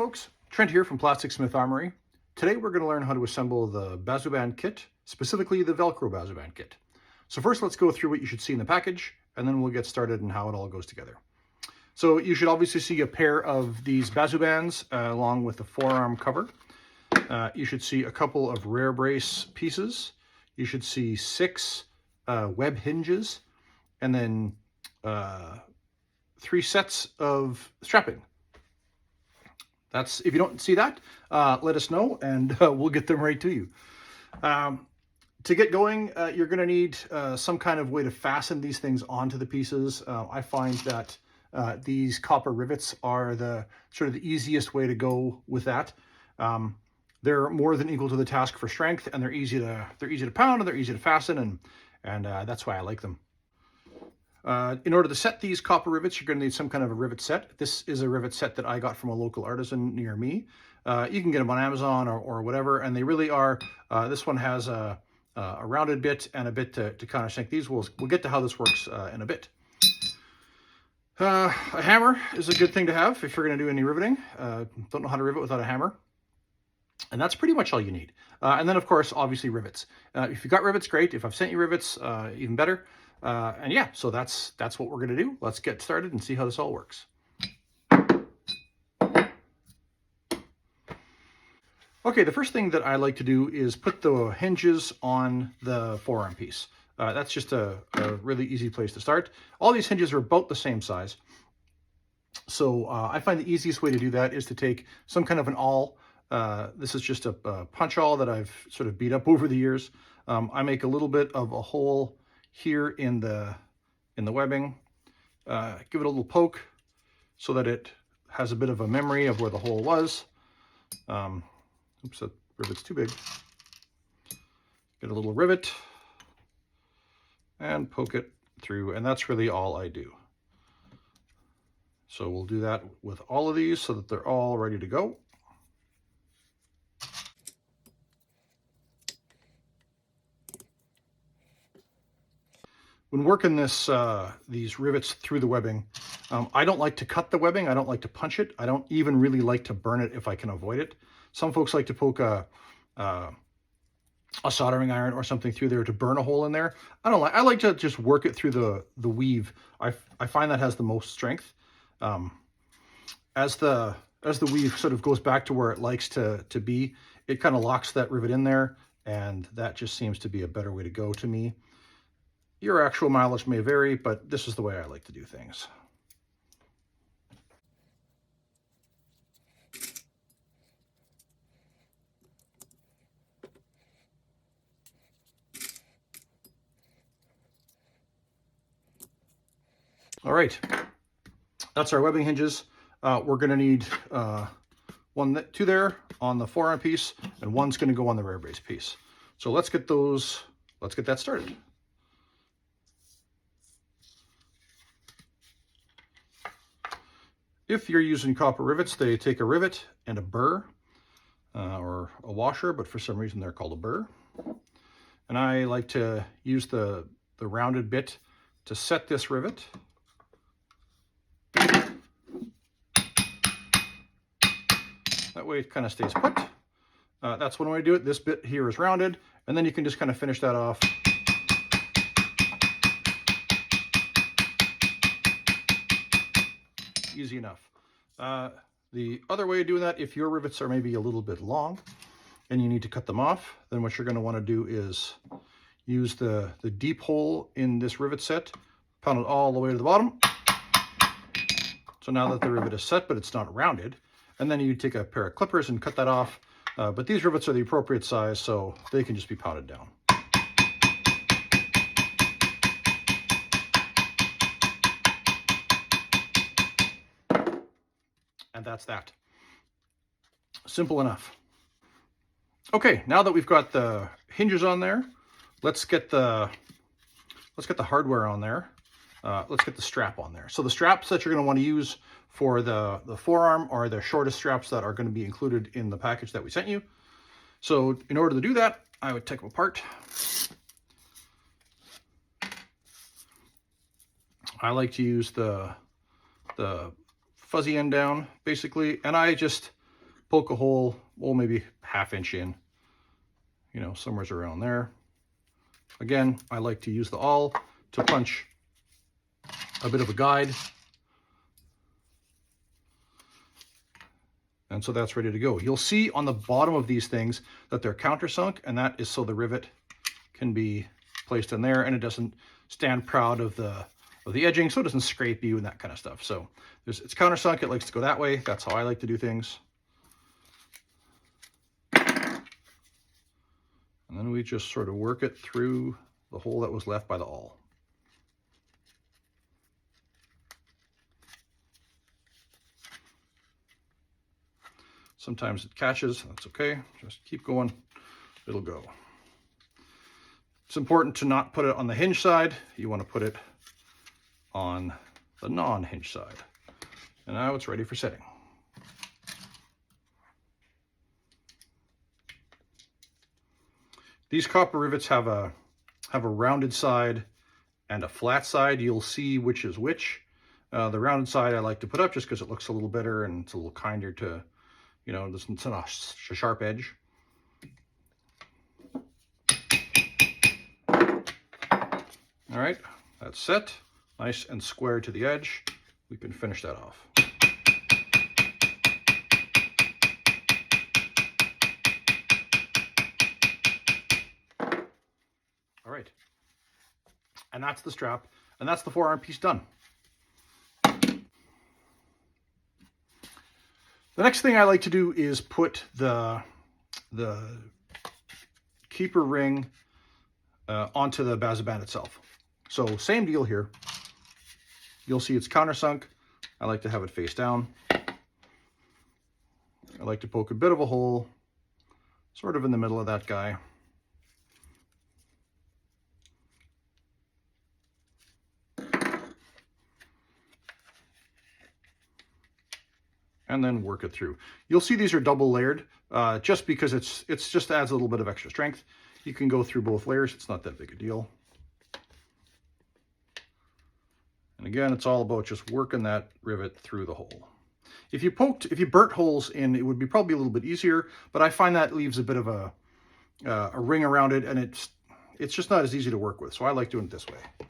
folks, Trent here from Plastic Smith Armory. Today we're going to learn how to assemble the Bazuband kit, specifically the Velcro Bazuband kit. So first let's go through what you should see in the package, and then we'll get started and how it all goes together. So you should obviously see a pair of these Bazubands along with the forearm cover. You should see a couple of rear brace pieces. You should see 6 web hinges, and then 3 sets of strapping. If you don't see that, let us know and we'll get them right to you. To get going, you're going to need some kind of way to fasten these things onto the pieces. I find that these copper rivets are the sort of the easiest way to go with that. They're more than equal to the task for strength, and they're easy to pound, and they're easy to fasten, and that's why I like them. In order to set these copper rivets, you're going to need some kind of a rivet set. This is a rivet set that I got from a local artisan near me. You can get them on Amazon or whatever, and they really are. This one has a rounded bit and a bit to countersink these. We'll get to how this works in a bit. A hammer is a good thing to have if you're going to do any riveting. Don't know how to rivet without a hammer. And that's pretty much all you need. And then, of course, obviously rivets. If you've got rivets, great. If I've sent you rivets, even better. And yeah, so that's what we're going to do. Let's get started and see how this all works. Okay, the first thing that I like to do is put the hinges on the forearm piece. That's just a really easy place to start. All these hinges are about the same size. So I find the easiest way to do that is to take some kind of an awl. This is just a punch awl that I've sort of beat up over the years. I make a little bit of a hole here in the webbing, give it a little poke so that it has a bit of a memory of where the hole was. Oops, that rivet's too big. Get a little rivet and poke it through, and that's really all I do. So we'll do that with all of these so that they're all ready to go. When working these rivets through the webbing, I don't like to cut the webbing. I don't like to punch it. I don't even really like to burn it if I can avoid it. Some folks like to poke a soldering iron or something through there to burn a hole in there. I don't like. I like to just work it through the weave. I find that has the most strength. As the weave sort of goes back to where it likes to be, it kind of locks that rivet in there, and that just seems to be a better way to go to me. Your actual mileage may vary, but this is the way I like to do things. All right, that's our webbing hinges. We're going to need two there on the forearm piece, and one's going to go on the rear brace piece. So let's get that started. If you're using copper rivets, they take a rivet and a burr, or a washer, but for some reason they're called a burr. And I like to use the rounded bit to set this rivet. That way it kind of stays put. That's one way to do it. This bit here is rounded, and then you can just kind of finish that off. Easy enough. The other way of doing that, if your rivets are maybe a little bit long and you need to cut them off, then what you're going to want to do is use the deep hole in this rivet set, pound it all the way to the bottom. So now that the rivet is set, but it's not rounded, and then you take a pair of clippers and cut that off. But these rivets are the appropriate size, so they can just be pounded down. And that's that. Simple enough. Okay, now that we've got the hinges on there, let's get the hardware on there. Let's get the strap on there. So the straps that you're going to want to use for the forearm are the shortest straps that are going to be included in the package that we sent you. So in order to do that, I would take them apart. I like to use the fuzzy end down, basically, and I just poke a hole, well, maybe ½ inch in, you know, somewhere's around there. Again, I like to use the awl to punch a bit of a guide. And so that's ready to go. You'll see on the bottom of these things that they're countersunk, and that is so the rivet can be placed in there and it doesn't stand proud of the edging, so it doesn't scrape you and that kind of stuff. So it's countersunk, it likes to go that way. That's how I like to do things. And then we just sort of work it through the hole that was left by the awl. Sometimes it catches, that's okay. Just keep going, it'll go. It's important to not put it on the hinge side. You want to put it on the non-hinge side. And now it's ready for setting. These copper rivets have a rounded side and a flat side. You'll see which is which. The rounded side I like to put up just because it looks a little better and it's a little kinder to, you know, it's not a sharp edge. All right, that's set. Nice and square to the edge. We can finish that off. All right. And that's the strap, and that's the forearm piece done. The next thing I like to do is put the keeper ring onto the Bazuband itself. So same deal here. You'll see it's countersunk. I like to have it face down. I like to poke a bit of a hole, sort of in the middle of that guy. And then work it through. You'll see these are double layered, just because it's just adds a little bit of extra strength. You can go through both layers. It's not that big a deal. And again, it's all about just working that rivet through the hole. If you burnt holes in, it would be probably a little bit easier, but I find that leaves a bit of a ring around it, and it's just not as easy to work with. So I like doing it this way.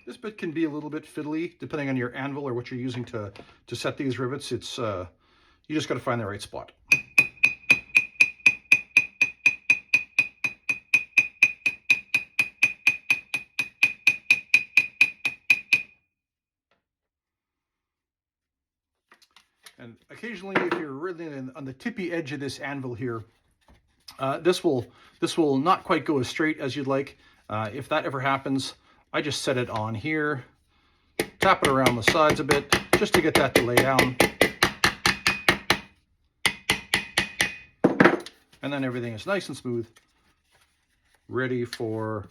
This bit can be a little bit fiddly depending on your anvil or what you're using to set these rivets. It's you just got to find the right spot. And occasionally, if you're really on the tippy edge of this anvil here, this will not quite go as straight as you'd like. If that ever happens, I just set it on here, tap it around the sides a bit, just to get that to lay down. And then everything is nice and smooth, ready for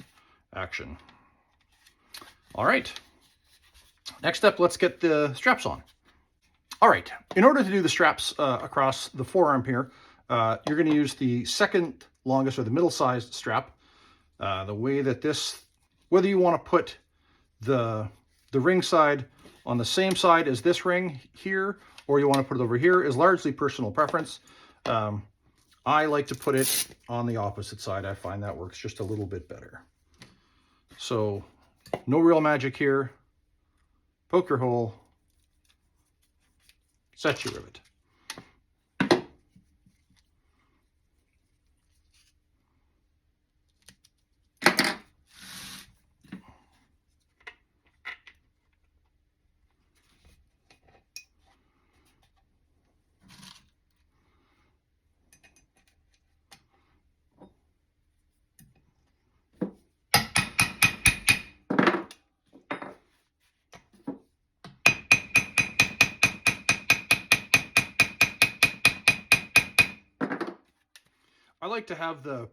action. All right, next up, let's get the straps on. All right, in order to do the straps across the forearm here, you're gonna use the second longest or the middle-sized strap. The way that this, whether you want to put the ring side on the same side as this ring here, or you want to put it over here, is largely personal preference. I like to put it on the opposite side. I find that works just a little bit better. So no real magic here. Poke your hole, set your rivet. I like to have the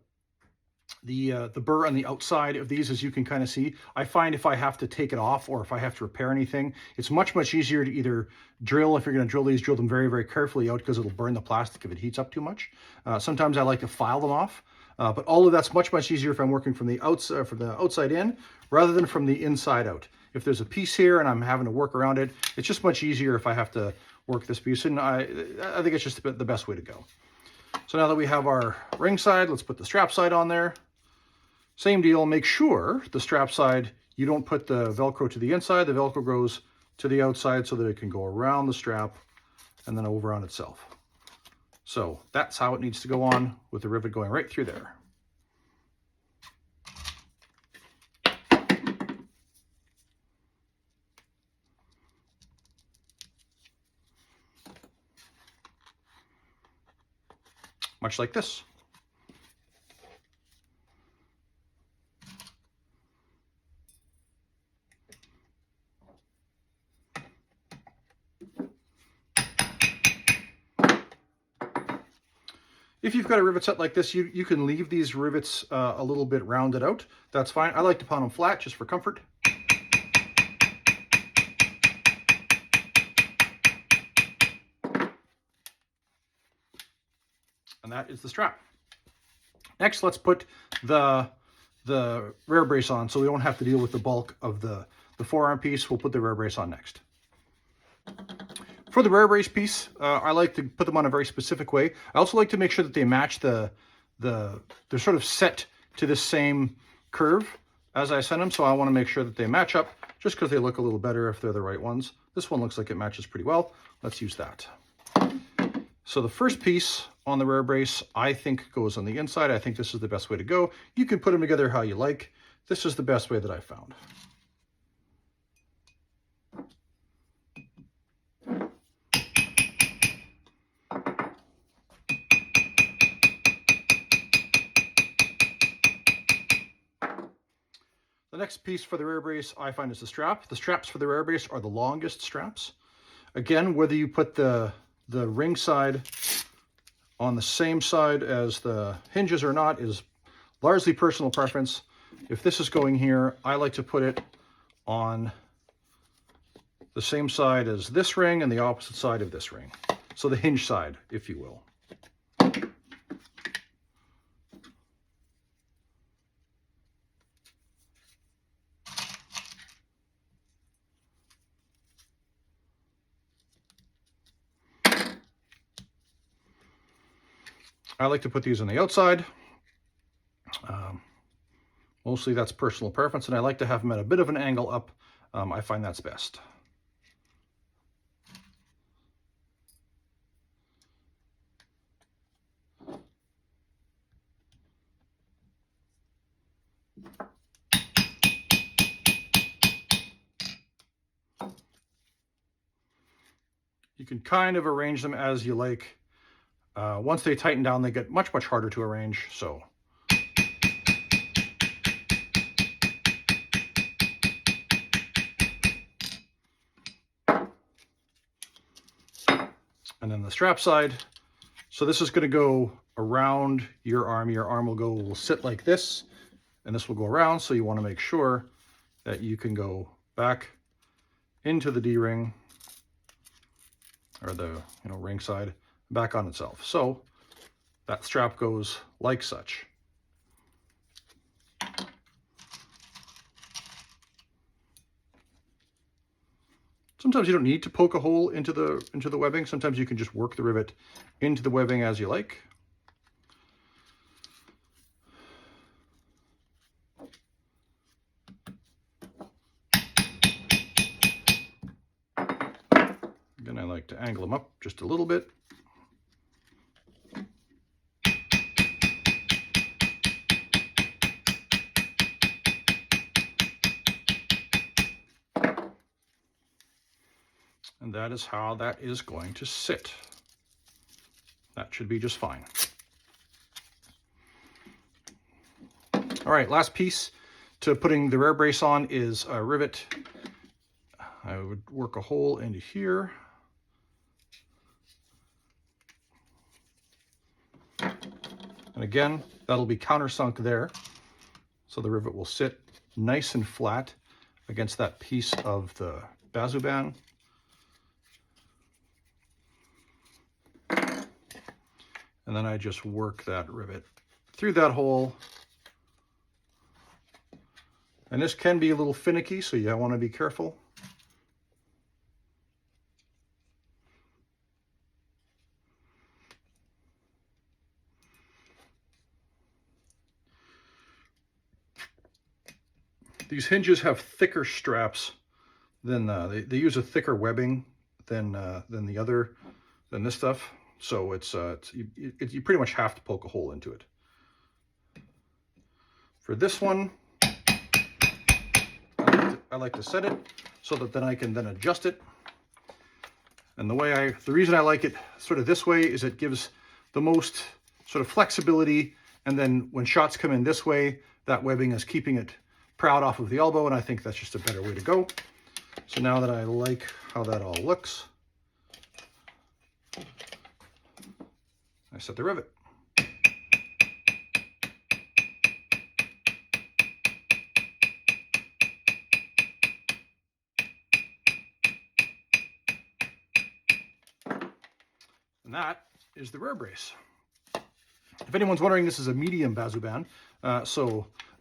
The burr on the outside of these, as you can kind of see. I find if I have to take it off or if I have to repair anything, it's much easier to either drill, if you're going to drill these, drill them very carefully out, because it'll burn the plastic if it heats up too much. Sometimes I like to file them off, but all of that's much easier if I'm working from the outside in rather than from the inside out. If there's a piece here and I'm having to work around it, it's just much easier if I have to work this piece, and I think it's just the best way to go. So now that we have our ring side, let's put the strap side on there. Same deal, make sure the strap side, you don't put the Velcro to the inside, the Velcro goes to the outside so that it can go around the strap and then over on itself. So that's how it needs to go on, with the rivet going right through there. Much like this. If you've got a rivet set like this, you can leave these rivets a little bit rounded out. That's fine. I like to pound them flat just for comfort. And that is the strap. Next, let's put the rear brace on so we don't have to deal with the bulk of the forearm piece. We'll put the rear brace on next. For the rear brace piece, I like to put them on a very specific way. I also like to make sure that they match they're sort of set to the same curve as I send them. So I want to make sure that they match up, just because they look a little better if they're the right ones. This one looks like it matches pretty well. Let's use that. So the first piece on the rear brace, I think, goes on the inside. I think this is the best way to go. You can put them together how you like. This is the best way that I found. The next piece for the rear brace I find is the strap. The straps for the rear brace are the longest straps. Again, whether you put the ring side on the same side as the hinges or not is largely personal preference. If this is going here, I like to put it on the same side as this ring and the opposite side of this ring. So the hinge side, if you will. I like to put these on the outside. Mostly that's personal preference, and I like to have them at a bit of an angle up. I find that's best. You can kind of arrange them as you like. Once they tighten down, they get much harder to arrange. So and then the strap side. So this is going to go around your arm. Your arm will sit like this, and this will go around. So you want to make sure that you can go back into the D-ring, or the ring side, back on itself. So that strap goes like such. Sometimes you don't need to poke a hole into the webbing. Sometimes you can just work the rivet into the webbing as you like. Again, I like to angle them up just a little bit. And that is how that is going to sit. That should be just fine. All right, last piece to putting the rear brace on is a rivet. I would work a hole into here. And And again, that'll be countersunk there. So the rivet will sit nice and flat against that piece of the Bazuband. And then I just work that rivet through that hole. And this can be a little finicky, so you want to be careful. These hinges have thicker straps than they use a thicker webbing than this stuff. So you pretty much have to poke a hole into it. For this one, I like to set it so that then I can then adjust it. And the reason I like it sort of this way is it gives the most sort of flexibility. And then when shots come in this way, that webbing is keeping it proud off of the elbow, and I think that's just a better way to go. So now that I like how that all looks, I set the rivet. And that is the rear brace. If anyone's wondering, this is a medium Bazuband.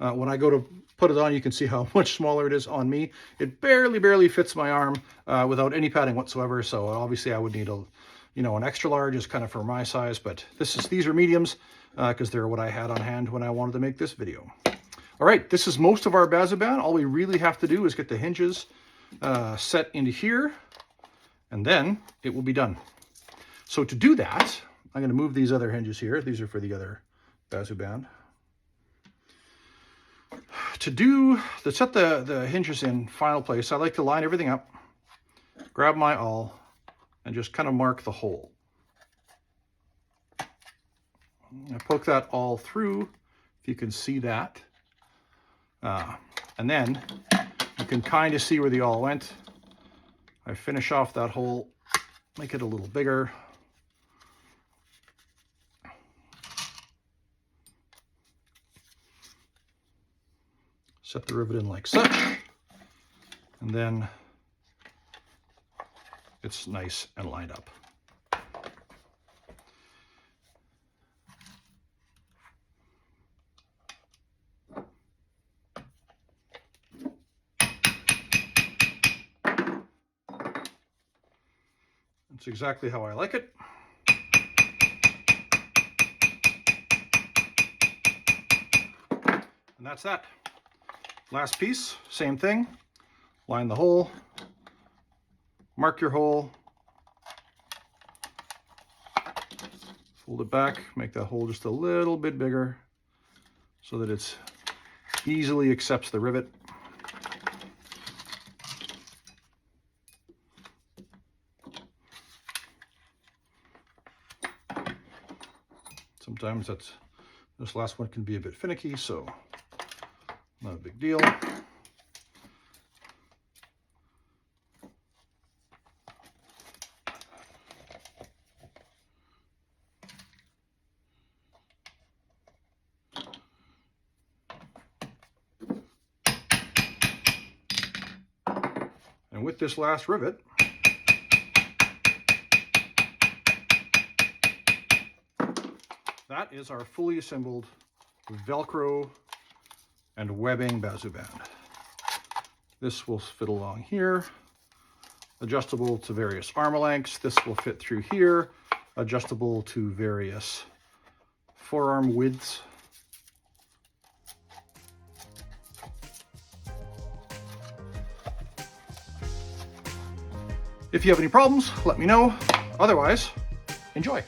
When I go to put it on, you can see how much smaller it is on me. It barely fits my arm without any padding whatsoever. So obviously I would need an extra large is kind of for my size, but these are mediums because they're what I had on hand when I wanted to make this video. All right, this is most of our Bazuband. All we really have to do is get the hinges set into here, and then it will be done. So to do that, I'm going to move these other hinges here. These are for the other Bazuband. To set the hinges in final place, I like to line everything up, grab my awl, and just kind of mark the hole. I poke that all through, if you can see that. And then you can kind of see where the awl went. I finish off that hole, make it a little bigger. Set the rivet in like such, and then it's nice and lined up. That's exactly how I like it. And that's that. Last piece, same thing. Line the hole, mark your hole, fold it back, make that hole just a little bit bigger so that it easily accepts the rivet. Sometimes this last one can be a bit finicky, so not a big deal. And with this last rivet, that is our fully assembled Velcro and webbing Bazuband. This will fit along here, adjustable to various arm lengths. This will fit through here, adjustable to various forearm widths. If you have any problems, let me know. Otherwise, enjoy.